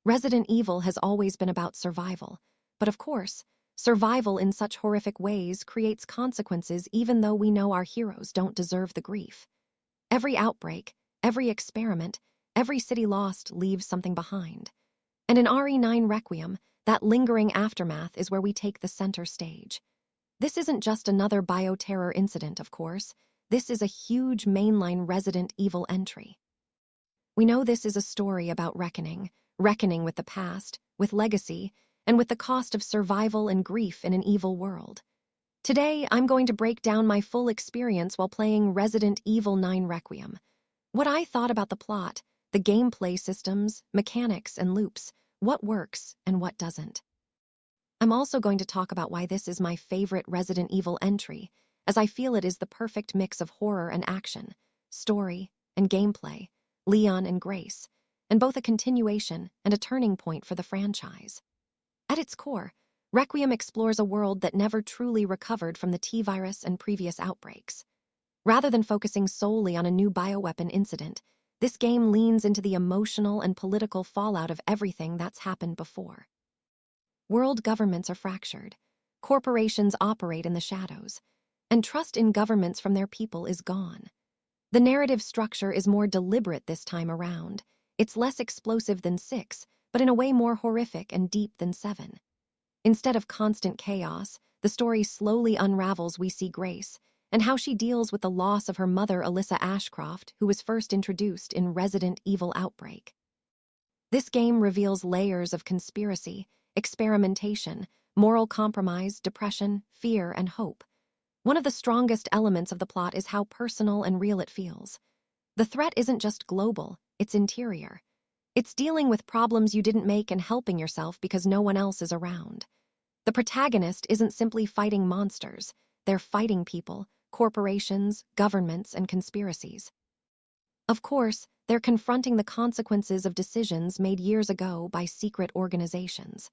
Resident Evil has always been about survival, but of course, survival in such horrific ways creates consequences even though we know our heroes don't deserve the grief. Every outbreak, every experiment, every city lost leaves something behind. And in RE9 Requiem, that lingering aftermath is where we take the center stage. This isn't just another bioterror incident, of course. This is a huge mainline Resident Evil entry. We know this is a story about reckoning with the past, with legacy, and with the cost of survival and grief in an evil world. Today, I'm going to break down my full experience while playing Resident Evil 9 Requiem. What I thought about the plot, the gameplay systems, mechanics, and loops, what works and what doesn't. I'm also going to talk about why this is my favorite Resident Evil entry, as I feel it is the perfect mix of horror and action, story and gameplay, Leon and Grace, and both a continuation and a turning point for the franchise. At its core, Requiem explores a world that never truly recovered from the T-virus and previous outbreaks. Rather than focusing solely on a new bioweapon incident, this game leans into the emotional and political fallout of everything that's happened before. World governments are fractured, corporations operate in the shadows, and trust in governments from their people is gone. The narrative structure is more deliberate this time around. It's less explosive than 6, but in a way more horrific and deep than 7. Instead of constant chaos, the story slowly unravels. We see Grace, and how she deals with the loss of her mother Alyssa Ashcroft, who was first introduced in Resident Evil Outbreak. This game reveals layers of conspiracy, experimentation, moral compromise, depression, fear, and hope. One of the strongest elements of the plot is how personal and real it feels. The threat isn't just global, it's interior. It's dealing with problems you didn't make and helping yourself because no one else is around. The protagonist isn't simply fighting monsters, they're fighting people, corporations, governments, and conspiracies. Of course, they're confronting the consequences of decisions made years ago by secret organizations.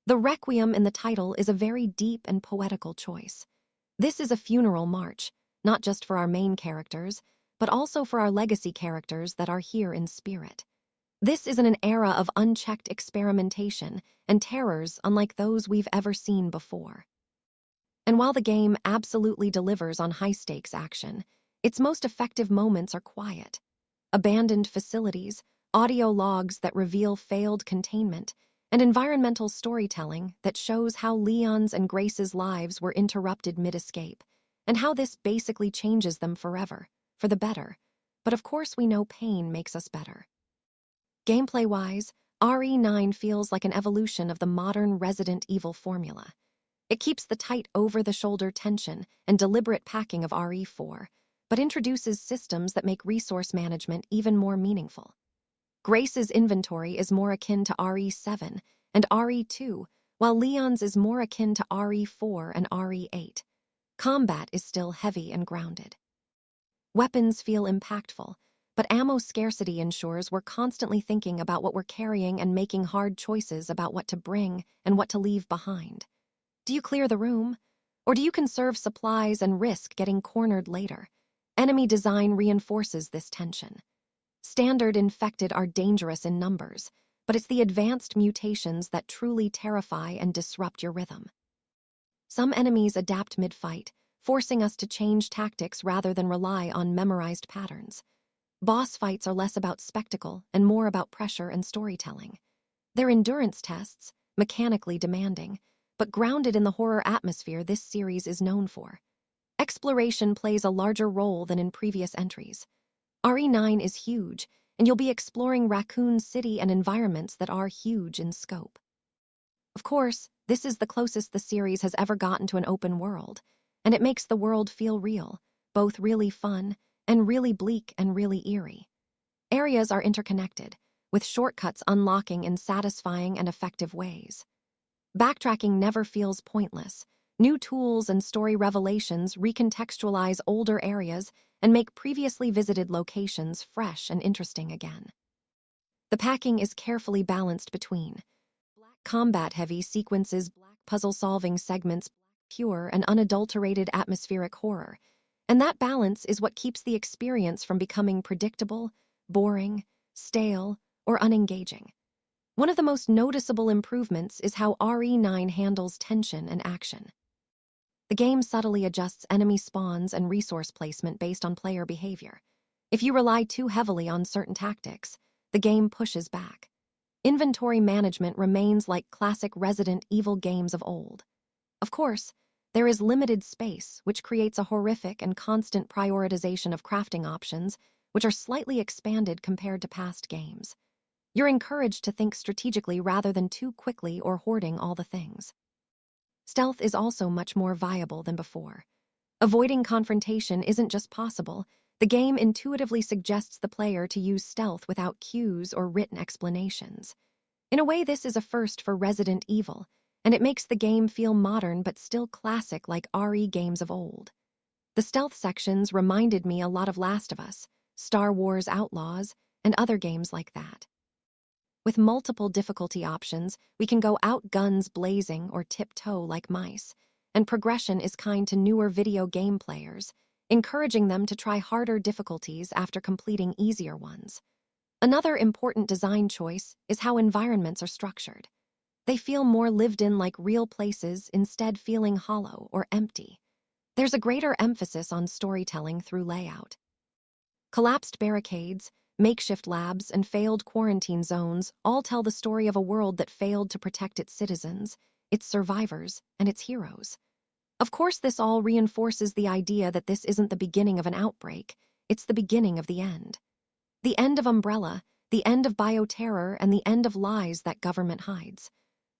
The Requiem in the title is a very deep and poetical choice. This is a funeral march, not just for our main characters, but also for our legacy characters that are here in spirit. This is in an era of unchecked experimentation and terrors unlike those we've ever seen before. And while the game absolutely delivers on high-stakes action, its most effective moments are quiet. Abandoned facilities, audio logs that reveal failed containment, and environmental storytelling that shows how Leon's and Grace's lives were interrupted mid-escape, and how this basically changes them forever, for the better. But of course we know pain makes us better. Gameplay-wise, RE9 feels like an evolution of the modern Resident Evil formula. It keeps the tight over-the-shoulder tension and deliberate packing of RE4, but introduces systems that make resource management even more meaningful. Grace's inventory is more akin to RE7 and RE2, while Leon's is more akin to RE4 and RE8. Combat is still heavy and grounded. Weapons feel impactful, but ammo scarcity ensures we're constantly thinking about what we're carrying and making hard choices about what to bring and what to leave behind. Do you clear the room? Or do you conserve supplies and risk getting cornered later? Enemy design reinforces this tension. Standard infected are dangerous in numbers, but it's the advanced mutations that truly terrify and disrupt your rhythm. Some enemies adapt mid-fight, forcing us to change tactics rather than rely on memorized patterns. Boss fights are less about spectacle and more about pressure and storytelling. They're endurance tests, mechanically demanding, but grounded in the horror atmosphere this series is known for. Exploration plays a larger role than in previous entries. RE9 is huge, and you'll be exploring Raccoon City and environments that are huge in scope. Of course, this is the closest the series has ever gotten to an open world, and it makes the world feel real, both really fun and really bleak and really eerie. Areas are interconnected, with shortcuts unlocking in satisfying and effective ways. Backtracking never feels pointless. New tools and story revelations recontextualize older areas and make previously visited locations fresh and interesting again. The packing is carefully balanced between black combat-heavy sequences, black puzzle-solving segments, pure and unadulterated atmospheric horror, and that balance is what keeps the experience from becoming predictable, boring, stale, or unengaging. One of the most noticeable improvements is how RE9 handles tension and action. The game subtly adjusts enemy spawns and resource placement based on player behavior. If you rely too heavily on certain tactics, the game pushes back. Inventory management remains like classic Resident Evil games of old. Of course, there is limited space, which creates a horrific and constant prioritization of crafting options, which are slightly expanded compared to past games. You're encouraged to think strategically rather than too quickly or hoarding all the things. Stealth is also much more viable than before. Avoiding confrontation isn't just possible, the game intuitively suggests the player to use stealth without cues or written explanations. In a way, this is a first for Resident Evil, and it makes the game feel modern but still classic like RE games of old. The stealth sections reminded me a lot of Last of Us, Star Wars Outlaws, and other games like that. With multiple difficulty options, we can go out guns blazing or tiptoe like mice, and progression is kind to newer video game players, encouraging them to try harder difficulties after completing easier ones. Another important design choice is how environments are structured. They feel more lived in like real places instead feeling hollow or empty. There's a greater emphasis on storytelling through layout. Collapsed barricades, makeshift labs, and failed quarantine zones all tell the story of a world that failed to protect its citizens, its survivors, and its heroes. Of course, this all reinforces the idea that this isn't the beginning of an outbreak, it's the beginning of the end. The end of Umbrella, the end of bioterror, and the end of lies that government hides.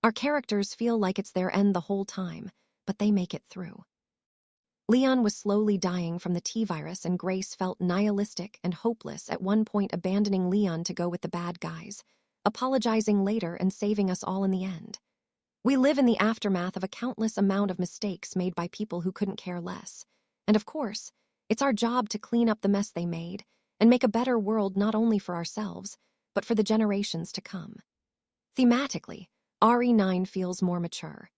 Our characters feel like it's their end the whole time, but they make it through. Leon was slowly dying from the T-virus, and Grace felt nihilistic and hopeless, at one point abandoning Leon to go with the bad guys, apologizing later and saving us all in the end. We live in the aftermath of a countless amount of mistakes made by people who couldn't care less. And of course, it's our job to clean up the mess they made and make a better world not only for ourselves, but for the generations to come. Thematically, RE9 feels more mature.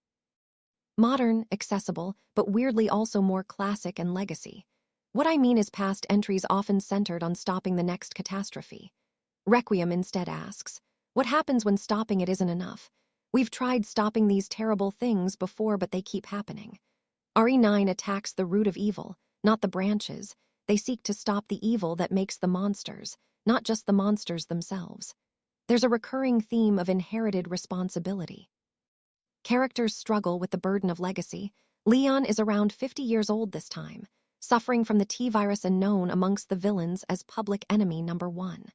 Modern, accessible, but weirdly also more classic and legacy. What I mean is past entries often centered on stopping the next catastrophe. Requiem instead asks, what happens when stopping it isn't enough? We've tried stopping these terrible things before, but they keep happening. RE9 attacks the root of evil, not the branches. They seek to stop the evil that makes the monsters, not just the monsters themselves. There's a recurring theme of inherited responsibility. Characters struggle with the burden of legacy. Leon is around 50 years old this time, suffering from the T-virus and known amongst the villains as public enemy number 1.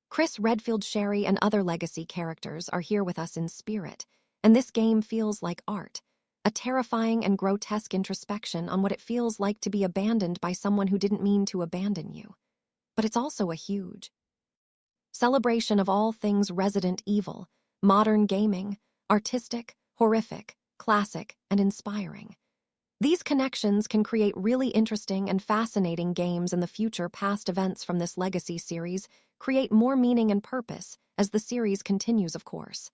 Chris Redfield, Sherry, and other legacy characters are here with us in spirit, and this game feels like art, a terrifying and grotesque introspection on what it feels like to be abandoned by someone who didn't mean to abandon you. But it's also a huge celebration of all things Resident Evil, modern gaming, artistic, horrific, classic, and inspiring. These connections can create really interesting and fascinating games in the future. Past events from this legacy series create more meaning and purpose as the series continues, of course.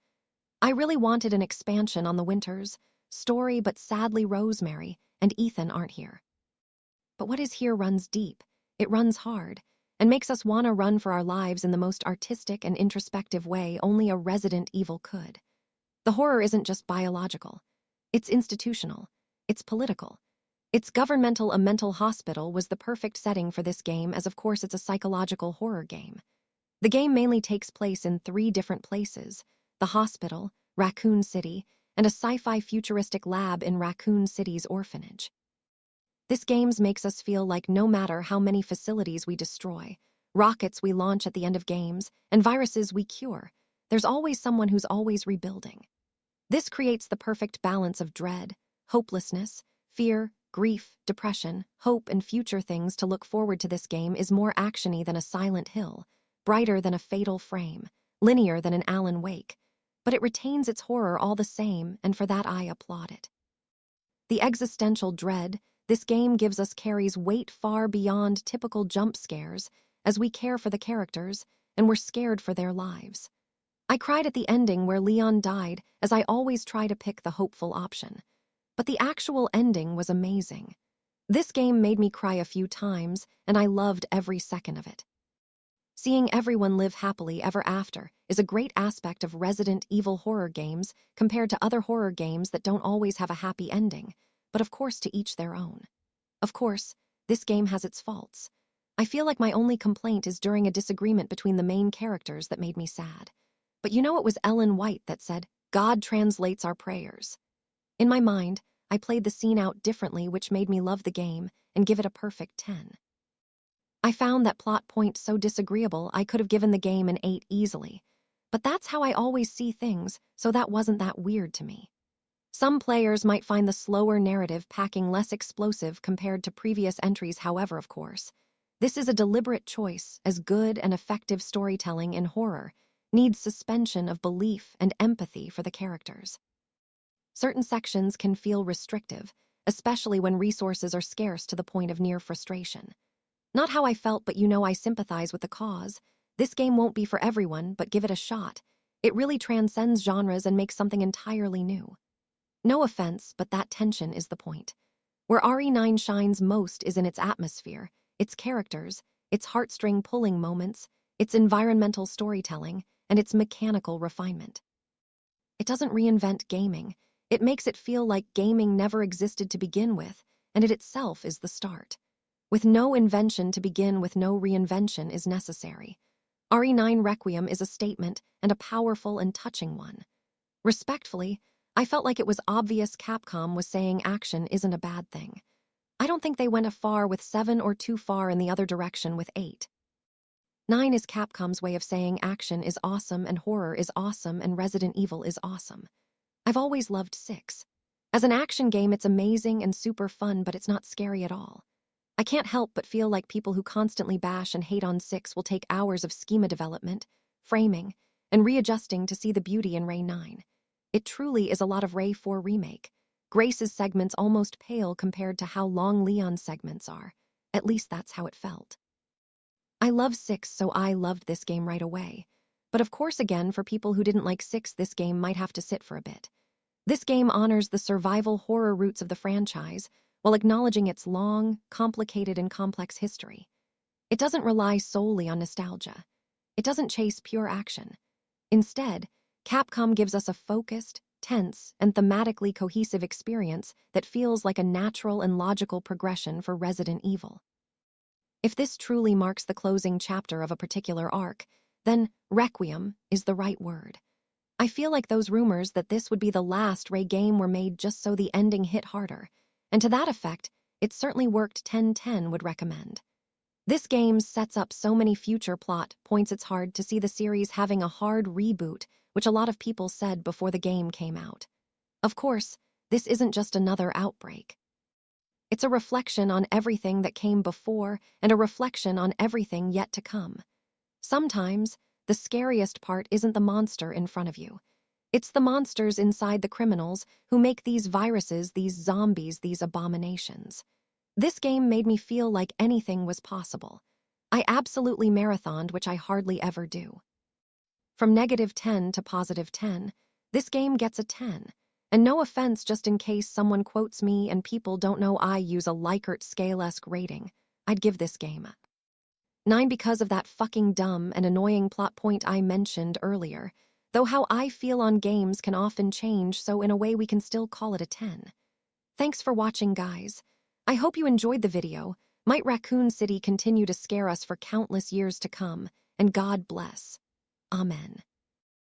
I really wanted an expansion on the Winters story, but sadly Rosemary and Ethan aren't here. But what is here runs deep, it runs hard, and makes us want to run for our lives in the most artistic and introspective way only a Resident Evil could. The horror isn't just biological. It's institutional. It's political. It's governmental. A mental hospital was the perfect setting for this game, as of course it's a psychological horror game. The game mainly takes place in 3 different places: the hospital, Raccoon City, and a sci-fi futuristic lab in Raccoon City's orphanage. This game makes us feel like no matter how many facilities we destroy, rockets we launch at the end of games, and viruses we cure, there's always someone who's always rebuilding. This creates the perfect balance of dread, hopelessness, fear, grief, depression, hope, and future things to look forward to. This game is more actiony than a Silent Hill, brighter than a Fatal Frame, linear than an Alan Wake, but it retains its horror all the same, and for that I applaud it. The existential dread this game gives us carries weight far beyond typical jump scares, as we care for the characters and we're scared for their lives. I cried at the ending where Leon died, as I always try to pick the hopeful option. But the actual ending was amazing. This game made me cry a few times, and I loved every second of it. Seeing everyone live happily ever after is a great aspect of Resident Evil horror games compared to other horror games that don't always have a happy ending, but of course to each their own. Of course, this game has its faults. I feel like my only complaint is during a disagreement between the main characters that made me sad. But you know, it was Ellen White that said, "God translates our prayers." In my mind, I played the scene out differently, which made me love the game and give it a perfect 10. I found that plot point so disagreeable I could have given the game an 8 easily. But that's how I always see things, so that wasn't that weird to me. Some players might find the slower narrative packing less explosive compared to previous entries, however, of course. This is a deliberate choice, as good and effective storytelling in horror needs suspension of belief and empathy for the characters. Certain sections can feel restrictive, especially when resources are scarce to the point of near frustration. Not how I felt, but you know, I sympathize with the cause. This game won't be for everyone, but give it a shot. It really transcends genres and makes something entirely new. No offense, but that tension is the point. Where RE9 shines most is in its atmosphere, its characters, its heartstring-pulling moments, its environmental storytelling, and its mechanical refinement. It doesn't reinvent gaming. It makes it feel like gaming never existed to begin with, and it itself is the start. With no invention to begin with, no reinvention is necessary. RE9 Requiem is a statement, and a powerful and touching one. Respectfully, I felt like it was obvious Capcom was saying action isn't a bad thing. I don't think they went far with 7 or too far in the other direction with 8. 9 is Capcom's way of saying action is awesome and horror is awesome and Resident Evil is awesome. I've always loved 6. As an action game, it's amazing and super fun, but it's not scary at all. I can't help but feel like people who constantly bash and hate on 6 will take hours of schema development, framing, and readjusting to see the beauty in RE9. It truly is a lot of RE4 remake. Grace's segments almost pale compared to how long Leon's segments are. At least that's how it felt. I love 6, so I loved this game right away. But of course, again, for people who didn't like 6, this game might have to sit for a bit. This game honors the survival horror roots of the franchise, while acknowledging its long, complicated, and complex history. It doesn't rely solely on nostalgia. It doesn't chase pure action. Instead, Capcom gives us a focused, tense, and thematically cohesive experience that feels like a natural and logical progression for Resident Evil. If this truly marks the closing chapter of a particular arc, then Requiem is the right word. I feel like those rumors that this would be the last RE game were made just so the ending hit harder. And to that effect, it certainly worked. 10/10 would recommend. This game sets up so many future plot points, it's hard to see the series having a hard reboot, which a lot of people said before the game came out. Of course, this isn't just another Outbreak. It's a reflection on everything that came before and a reflection on everything yet to come. Sometimes, the scariest part isn't the monster in front of you. It's the monsters inside the criminals who make these viruses, these zombies, these abominations. This game made me feel like anything was possible. I absolutely marathoned, which I hardly ever do. From -10 to +10, this game gets a 10. And no offense, just in case someone quotes me and people don't know I use a Likert scale-esque rating, I'd give this game a 9 because of that fucking dumb and annoying plot point I mentioned earlier. Though how I feel on games can often change, so in a way we can still call it a 10. Thanks for watching, guys. I hope you enjoyed the video. Might Raccoon City continue to scare us for countless years to come, and God bless. Amen.